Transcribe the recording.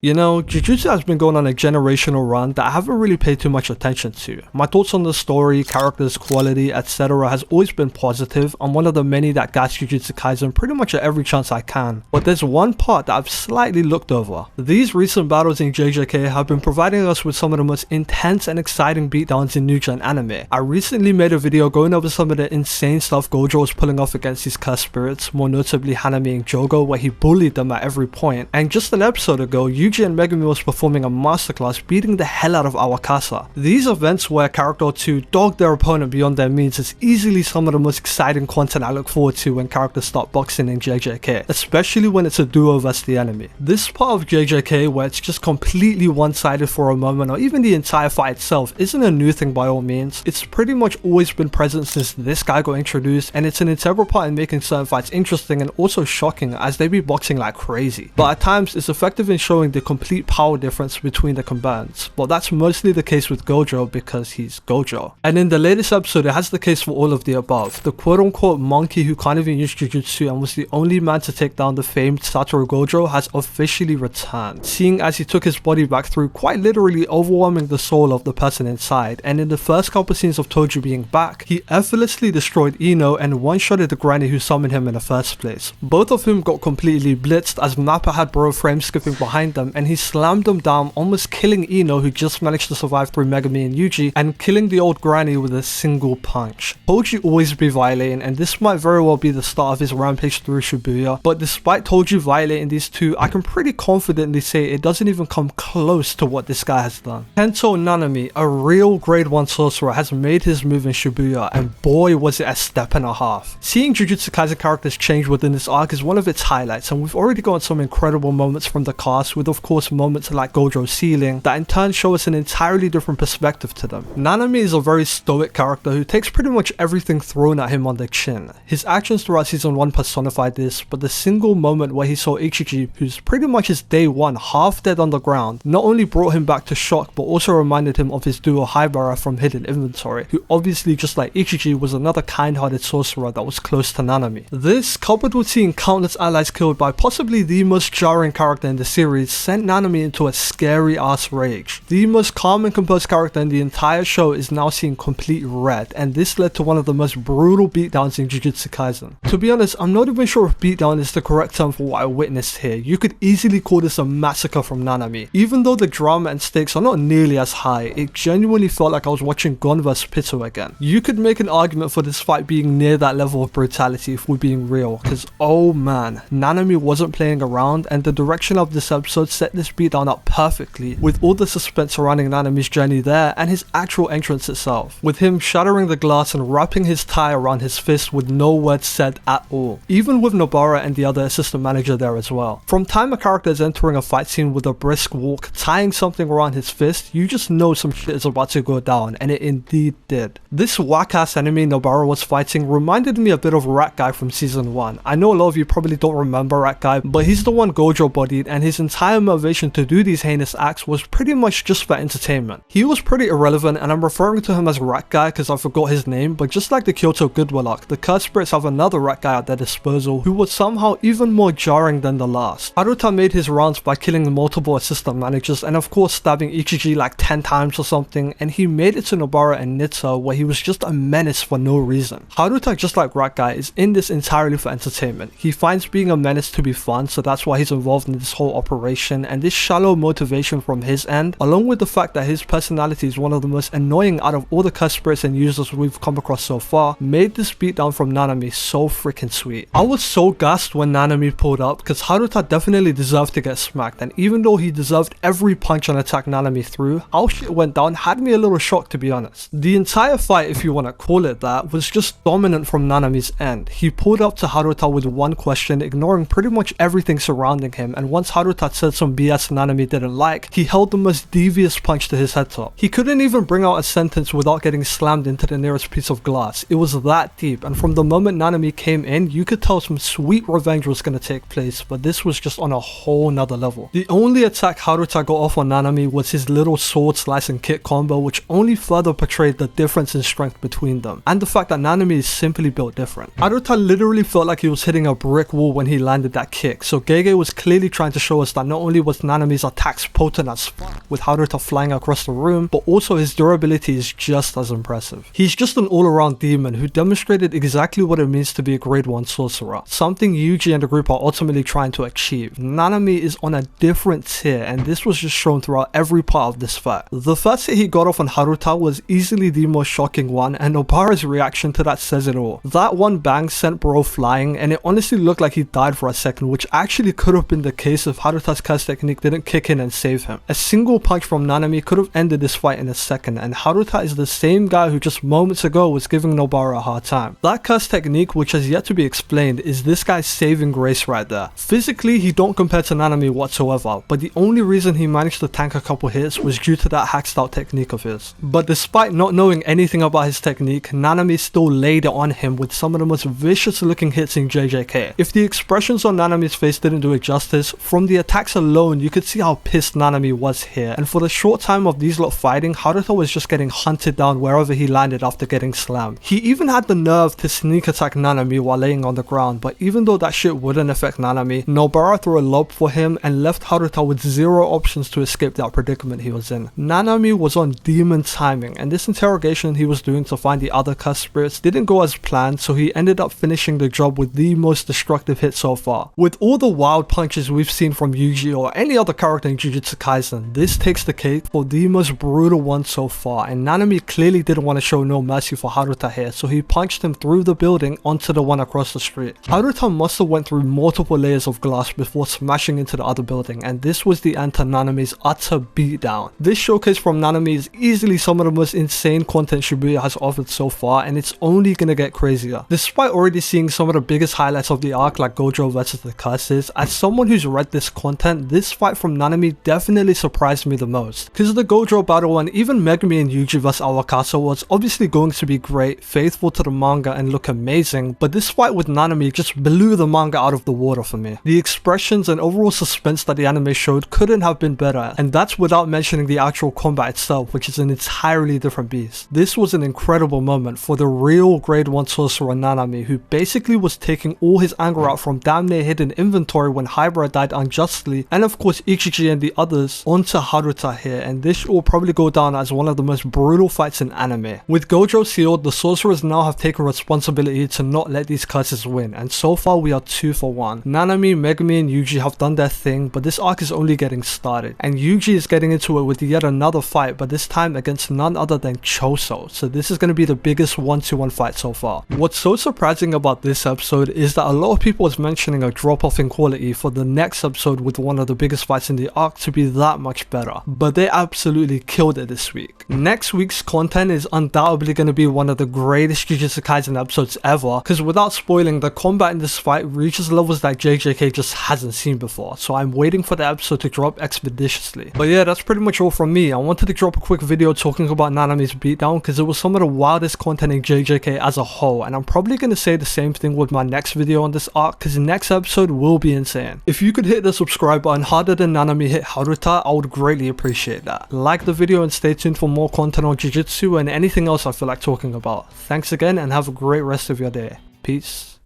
You know, Jujutsu has been going on a generational run that I haven't really paid too much attention to. My thoughts on the story, characters, quality, etc. has always been positive. I'm one of the many that gas Jujutsu Kaisen pretty much at every chance I can. But there's one part that I've slightly looked over. These recent battles in JJK have been providing us with some of the most intense and exciting beatdowns in new gen anime. I recently made a video going over some of the insane stuff Gojo was pulling off against these cursed spirits, more notably Nanami and Jogo, where he bullied them at every point. And just an episode ago, Yuji and Megumi was performing a masterclass beating the hell out of Awakasa. These events where a character or two dog their opponent beyond their means is easily some of the most exciting content I look forward to when characters start boxing in JJK, especially when it's a duo versus the enemy. This part of JJK where it's just completely one-sided for a moment, or even the entire fight itself, isn't a new thing by all means. It's pretty much always been present since this guy got introduced, and it's an integral part in making certain fights interesting and also shocking as they be boxing like crazy. But at times it's effective in showing the complete power difference between the combatants, but that's mostly the case with Gojo because he's Gojo. And in the latest episode it has the case for all of the above. The quote-unquote monkey who can't even use Jujutsu and was the only man to take down the famed Satoru Gojo has officially returned, seeing as he took his body back through quite literally overwhelming the soul of the person inside. And in the first couple scenes of Toji being back, he effortlessly destroyed Ino and one-shotted the granny who summoned him in the first place. Both of whom got completely blitzed as Mappa had bro frame skipping behind them, and he slammed them down, almost killing Ino, who just managed to survive through Megumi and Yuji, and killing the old granny with a single punch. Toji always be violating, and this might very well be the start of his rampage through Shibuya, but despite Toji violating these two, I can pretty confidently say it doesn't even come close to what this guy has done. Kento Nanami, a real grade 1 sorcerer, has made his move in Shibuya, and boy was it a step and a half. Seeing Jujutsu Kaisen characters change within this arc is one of its highlights, and we've already gotten some incredible moments from the cast, with of course moments like Gojo's ceiling that in turn show us an entirely different perspective to them. Nanami is a very stoic character who takes pretty much everything thrown at him on the chin. His actions throughout season 1 personified this, but the single moment where he saw Ichiji, who's pretty much his day 1 half dead on the ground, not only brought him back to shock but also reminded him of his duo Haibara from Hidden Inventory, who obviously just like Ichiji was another kind-hearted sorcerer that was close to Nanami. This, coupled with seeing countless allies killed by possibly the most jarring character in the series, sent Nanami into a scary ass rage. The most calm and composed character in the entire show is now seeing complete red, and this led to one of the most brutal beatdowns in Jujutsu Kaisen. To be honest, I'm not even sure if beatdown is the correct term for what I witnessed here. You could easily call this a massacre from Nanami. Even though the drama and stakes are not nearly as high, it genuinely felt like I was watching Gon vs Pito again. You could make an argument for this fight being near that level of brutality if we're being real, because oh man, Nanami wasn't playing around, and the direction of this episode set this beatdown up perfectly, with all the suspense surrounding Nanami's journey there and his actual entrance itself, with him shattering the glass and wrapping his tie around his fist with no words said at all, even with Nobara and the other assistant manager there as well. From time a character is entering a fight scene with a brisk walk, tying something around his fist, you just know some shit is about to go down, and it indeed did. This whack-ass enemy Nobara was fighting reminded me a bit of Rat Guy from season 1. I know a lot of you probably don't remember Rat Guy, but he's the one Gojo bodied, and his entire motivation to do these heinous acts was pretty much just for entertainment. He was pretty irrelevant, and I'm referring to him as Rat Guy because I forgot his name, but just like the Kyoto Goodwill arc, the cursed spirits have another Rat Guy at their disposal who was somehow even more jarring than the last. Haruta made his rounds by killing multiple assistant managers and of course stabbing Ichiji like 10 times or something, and he made it to Nobara and Nitsa where he was just a menace for no reason. Haruta, just like Rat Guy, is in this entirely for entertainment. He finds being a menace to be fun, so that's why he's involved in this whole operation, and this shallow motivation from his end, along with the fact that his personality is one of the most annoying out of all the cursed spirits and users we've come across so far, made this beatdown from Nanami so freaking sweet. I was so gassed when Nanami pulled up because Haruta definitely deserved to get smacked, and even though he deserved every punch and attack Nanami threw, how shit went down had me a little shocked, to be honest. The entire fight, if you want to call it that, was just dominant from Nanami's end. He pulled up to Haruta with one question, ignoring pretty much everything surrounding him, and once Haruta said some BS Nanami didn't like, he held the most devious punch to his head top. He couldn't even bring out a sentence without getting slammed into the nearest piece of glass. It was that deep, and from the moment Nanami came in, you could tell some sweet revenge was going to take place, but this was just on a whole nother level. The only attack Haruta got off on Nanami was his little sword slice and kick combo, which only further portrayed the difference in strength between them, and the fact that Nanami is simply built different. Haruta literally felt like he was hitting a brick wall when he landed that kick, so Gege was clearly trying to show us that not only only was Nanami's attacks potent as fuck, with Haruta flying across the room, but also his durability is just as impressive. He's just an all-around demon who demonstrated exactly what it means to be a grade 1 sorcerer, something Yuji and the group are ultimately trying to achieve. Nanami is on a different tier, and this was just shown throughout every part of this fight. The first hit he got off on Haruta was easily the most shocking one, and Nobara's reaction to that says it all. That one bang sent bro flying, and it honestly looked like he died for a second, which actually could have been the case if Haruta's curse technique didn't kick in and save him. A single punch from Nanami could have ended this fight in a second, and Haruta is the same guy who just moments ago was giving Nobara a hard time. That curse technique, which has yet to be explained, is this guy's saving grace right there. Physically, he don't compare to Nanami whatsoever, but the only reason he managed to tank a couple hits was due to that hacked out technique of his. But despite not knowing anything about his technique, Nanami still laid it on him with some of the most vicious looking hits in JJK. If the expressions on Nanami's face didn't do it justice, from the attacks alone you could see how pissed Nanami was here, and for the short time of these lot fighting, Haruta was just getting hunted down wherever he landed after getting slammed. He even had the nerve to sneak attack Nanami while laying on the ground, but even though that shit wouldn't affect Nanami, Nobara threw a lob for him and left Haruta with zero options to escape that predicament he was in. Nanami was on demon timing, and this interrogation he was doing to find the other cursed spirits didn't go as planned, so he ended up finishing the job with the most destructive hit so far. With all the wild punches we've seen from Yuji or any other character in Jujutsu Kaisen, this takes the cake for the most brutal one so far, and Nanami clearly didn't want to show no mercy for Haruta here, so he punched him through the building onto the one across the street. Haruta must have went through multiple layers of glass before smashing into the other building, and this was the end to Nanami's utter beatdown. This showcase from Nanami is easily some of the most insane content Shibuya has offered so far, and it's only gonna get crazier. Despite already seeing some of the biggest highlights of the arc like Gojo versus the curses, as someone who's read this content, this fight from Nanami definitely surprised me the most. Because the Gojo battle and even Megumi and Yuji vs Awakaso was obviously going to be great, faithful to the manga and look amazing, but this fight with Nanami just blew the manga out of the water for me. The expressions and overall suspense that the anime showed couldn't have been better, and that's without mentioning the actual combat itself, which is an entirely different beast. This was an incredible moment for the real grade 1 sorcerer Nanami, who basically was taking all his anger out from damn near hidden inventory when Hybra died unjustly, and of course Ichiji and the others, onto Haruta here, and this will probably go down as one of the most brutal fights in anime. With Gojo sealed, the sorcerers now have taken responsibility to not let these curses win, and so far we are 2 for 1. Nanami, Megumi and Yuji have done their thing, but this arc is only getting started, and Yuji is getting into it with yet another fight, but this time against none other than Choso, so this is going to be the biggest 1-to-1 fight so far. What's so surprising about this episode is that a lot of people was mentioning a drop off in quality for the next episode with one of the biggest fights in the arc to be that much better, but they absolutely killed it this week. Next week's content is undoubtedly going to be one of the greatest Jujutsu Kaisen episodes ever, because without spoiling, the combat in this fight reaches levels that JJK just hasn't seen before, so I'm waiting for the episode to drop expeditiously. But yeah, that's pretty much all from me. I wanted to drop a quick video talking about Nanami's beatdown because it was some of the wildest content in JJK as a whole, and I'm probably going to say the same thing with my next video on this arc because the next episode will be insane. If you could hit the subscribe button harder than Nanami hit Haruta, I would greatly appreciate that. Like the video and stay tuned for more content on Jujutsu and anything else I feel like talking about. Thanks again and have a great rest of your day. Peace.